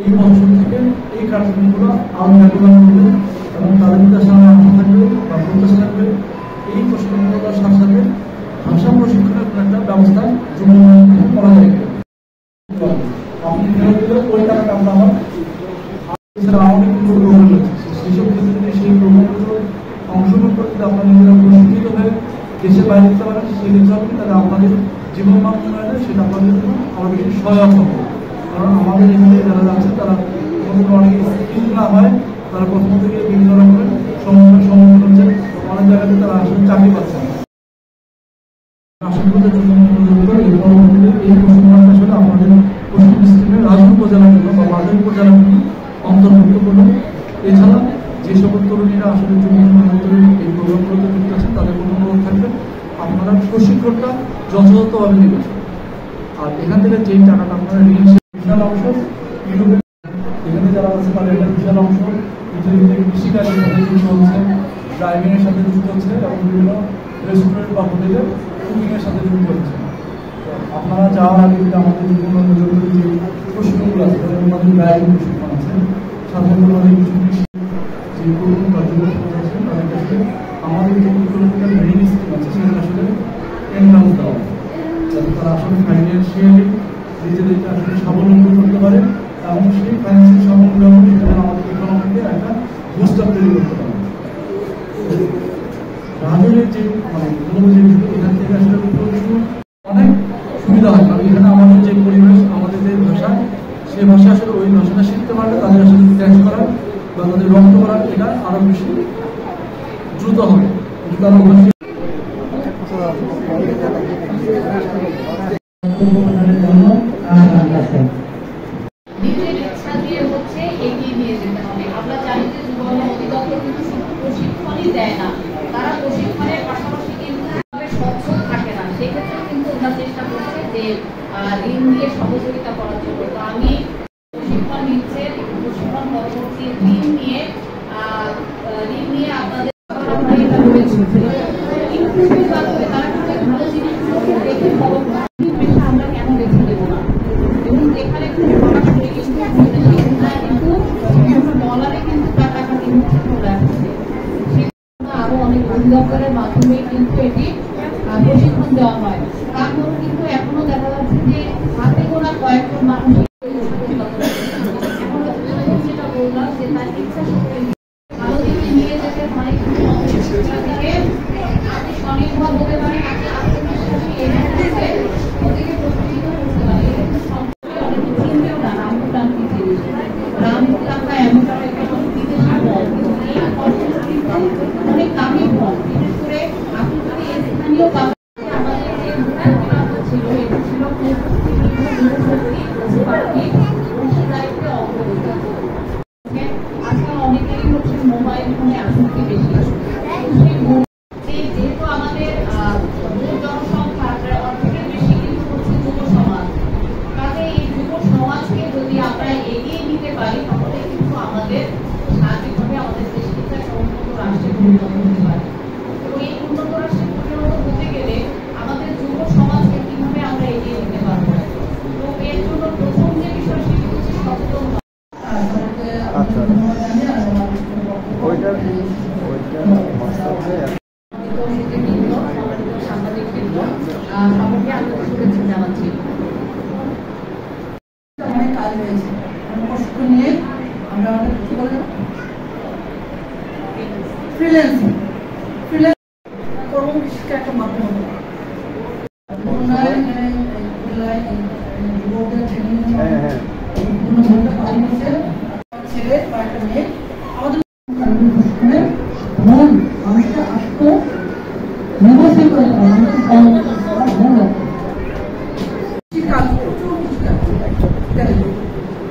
এই বছর থেকে এই কার্যক্রমগুলো আরো রেগুলার করবে এবং তাদের মধ্যে সামনে আশা থাকবে বা প্রত্যাশা থাকবে এই প্রশিক্ষণগুলোর সাথে সাথে ভাষা প্রশিক্ষণের একটা ব্যবস্থা করা যায়। আপনি ফেরত দিলে ওই টাকাটা আমরা আমার এছাড়া আমাদের কিন্তু প্রোগ্রাম রয়েছে, সেসব ক্ষেত্রে সেই প্রোগ্রামগুলো অংশগ্রহণ করতে আপনার নিজেরা প্রশিক্ষিত হয়ে দেশের বাইরে দিতে পারেন, সেই হিসাবে তাহলে আপনাদের জীবন মান উন্নয়নে সেটা আপনাদের জন্য আরো বেশি সহায়ক হবে। কারণ আমাদের এখানে যারা যাচ্ছে তারা অনেক স্কিল না হয়, তারা প্রথম থেকে বিভিন্ন রকমের সমস্যার সম্মুখীন হচ্ছে, অনেক জায়গাতে তারা আসলে চাকরি পাচ্ছে না। আশঙ্কাদের জন্য এই প্রশিক্ষণটা আসলে আমাদের পশ্চিম সিস্টেমের রাজনীতি উপজেলার জন্য বা বাজার উপজেলার জন্য অন্তর্ভুক্ত করবে। এছাড়া যে সকল তরুণীরা আসলে এই প্রোগ্রামগুলোতে যুক্ত আছেন তাদের কোনো অনুরোধ থাকবে আপনারা প্রশিক্ষণটা যথাযথভাবে নেবেন। আর এখান থেকে যেই টাকাটা আপনারা ঋণ বিশাল অংশ এখানে যারা আছে তাদের একটা বিশাল অংশ কৃষিকাজের সাথে যুক্ত হচ্ছে, ড্রাইভিং এর সাথে যুক্ত হচ্ছে এবং বিভিন্ন রেস্টুরেন্ট বা হোটেলের কুকিং এর সাথে যুক্ত হচ্ছে। আপনারা যাওয়ার আগে কিন্তু আমাদের বিভিন্ন যে প্রশিক্ষণগুলো আছে আমাদের ড্রাইভিং প্রশিক্ষণ আছে, সাথে আমাদের কিছু যে তরুণ বা যুবক আছে তাদের কাছে আমাদের যে ইকোনমিক্যাল ঋণ স্কিম আছে সেখানে আসলে এনরাউন্ড দেওয়া যাতে তারা আসলে ফাইন্যান্সিয়ালি নিজেদেরকে আসলে স্বাবলম্বী করতে পারে এবং সেই ফাইন্যান্সিয়াল স্বাবলম্বী আমাদের ইকোনমিকে একটা বুস্ট আপ তৈরি করতে পারে। রাজের যে এখান থেকে আসলে অনেক সুবিধা হয়, কারণ এখানে আমাদের যে পরিবেশ আমাদের যে ভাষা সেই ভাষা আসলে ওই ভাষাটা শিখতে পারলে তাদের আসলে ট্যাক্স করা বা তাদের রক্ত করা এটা আরো বেশি দ্রুত হবে। দেয় না, তারা প্রশিক্ষণের পাশাপাশি কিন্তু সচ্ছল থাকে না, সেক্ষেত্রে কিন্তু ওরা চেষ্টা করছে যে ঋণ দিয়ে সহযোগিতা করার জন্য। তো আমি প্রশিক্ষণ নিচ্ছে, প্রশিক্ষণ পরবর্তী ঋণ নিয়ে আপনাদের আমরা কেন বেছে দেবো না, এবং যেখানে সরাসরি কিন্তু ডলারে কিন্তু টাকা কিন্তু চলে আসছে, আরো অনেক অধিদপ্তরের মাধ্যমে কিন্তু এটি প্রশিক্ষণ দেওয়া হয়। তারপর কিন্তু এখনো দেখা যাচ্ছে যে হাতে গোনা কয়েকজন মানুষ যেটা বললাম যে তার ইচ্ছা শক্তি ভালো দিকে নিয়ে যেতে হয়, থেকে আপনি স্বনির্ভর হতে পারেন, আপনি আত্মবিশ্বাসী ওদিকে প্রতিষ্ঠিত করতে পারেন। এটা কিন্তু সম্পর্কে অনেকে চিনতেও না রামপুরান কি জিনিস, রামপুরানটা এমন একটা সংস্কৃতি অনেক দামি ফল, বিশেষ করে আপনি যদি স্থানীয় আমাদের যে ছিল এটা ছিল আজকাল অনেকেই হচ্ছে মোবাইল ফোনে আসক্তি বেশি, যেহেতু আমাদের জনসংখ্যা অর্ধেকের বেশি কিন্তু হচ্ছে যুব সমাজ, কাজে এই যুব সমাজকে যদি আমরা এগিয়ে নিতে পারি তাহলে কিন্তু আমাদের সার্বিকভাবে আমাদের দেশ কিন্তু একটা উন্নত রাষ্ট্রে পরিণত হতে পারে। এবং এই উন্নত রাষ্ট্রে পরিণত হতে গেলে আমাদের যুব সমাজকে কিভাবে আমরা এগিয়ে নিতে পারবো, তো এর জন্য প্রথম যে বিষয় সেটি হচ্ছে সচেতন। অনেক কাজ রয়েছে প্রশিক্ষণ নিয়ে আমরা কি বলে ফ্রিল্যান্সিং কর্মশিক্ষা একটা মাধ্যম ছেলে বা একটা মেয়ে আমাদের প্রশিক্ষণের মূল মানুষকে আসতো নির্বাচন করে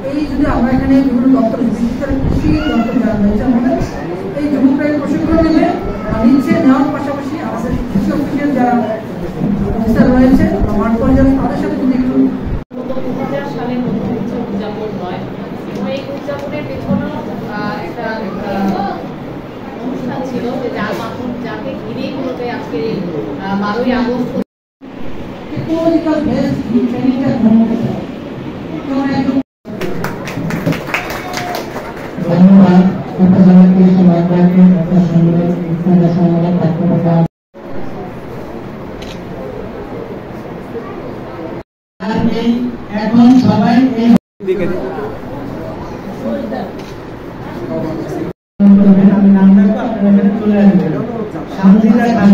এই যদি আমরা এখানে বিভিন্ন দপ্তর বিশেষ করে কৃষি দপ্তর যারা রয়েছে আমাদের এই যুবকরা প্রশিক্ষণ নেবে নিচ্ছে, নেওয়ার পাশাপাশি আমাদের কৃষি অফিসের যারা অফিসার রয়েছে মাঠ পর্যায়ে তাদের সাথে যদি একটু 2000 সালে উদযাপন হয় এবং এই উদযাপনের পেছনেও একটা অনুষ্ঠান ছিল যে যার মাধ্যমে যাকে ঘিরেই মূলত আজকে 12ই আগস্ট টেকনোলজিক্যাল বেসড ট্রেনিংটা গ্রহণ করতে হবে। ধন্যবাদ উপজেলা কৃষি মাদ্রাসাকে এত সুন্দর সমাধান বক্তব্য। এখন সবাই এই আমি নাম রাখবো, আপনারা এখানে চলে আসবেন। শান্তিটা খান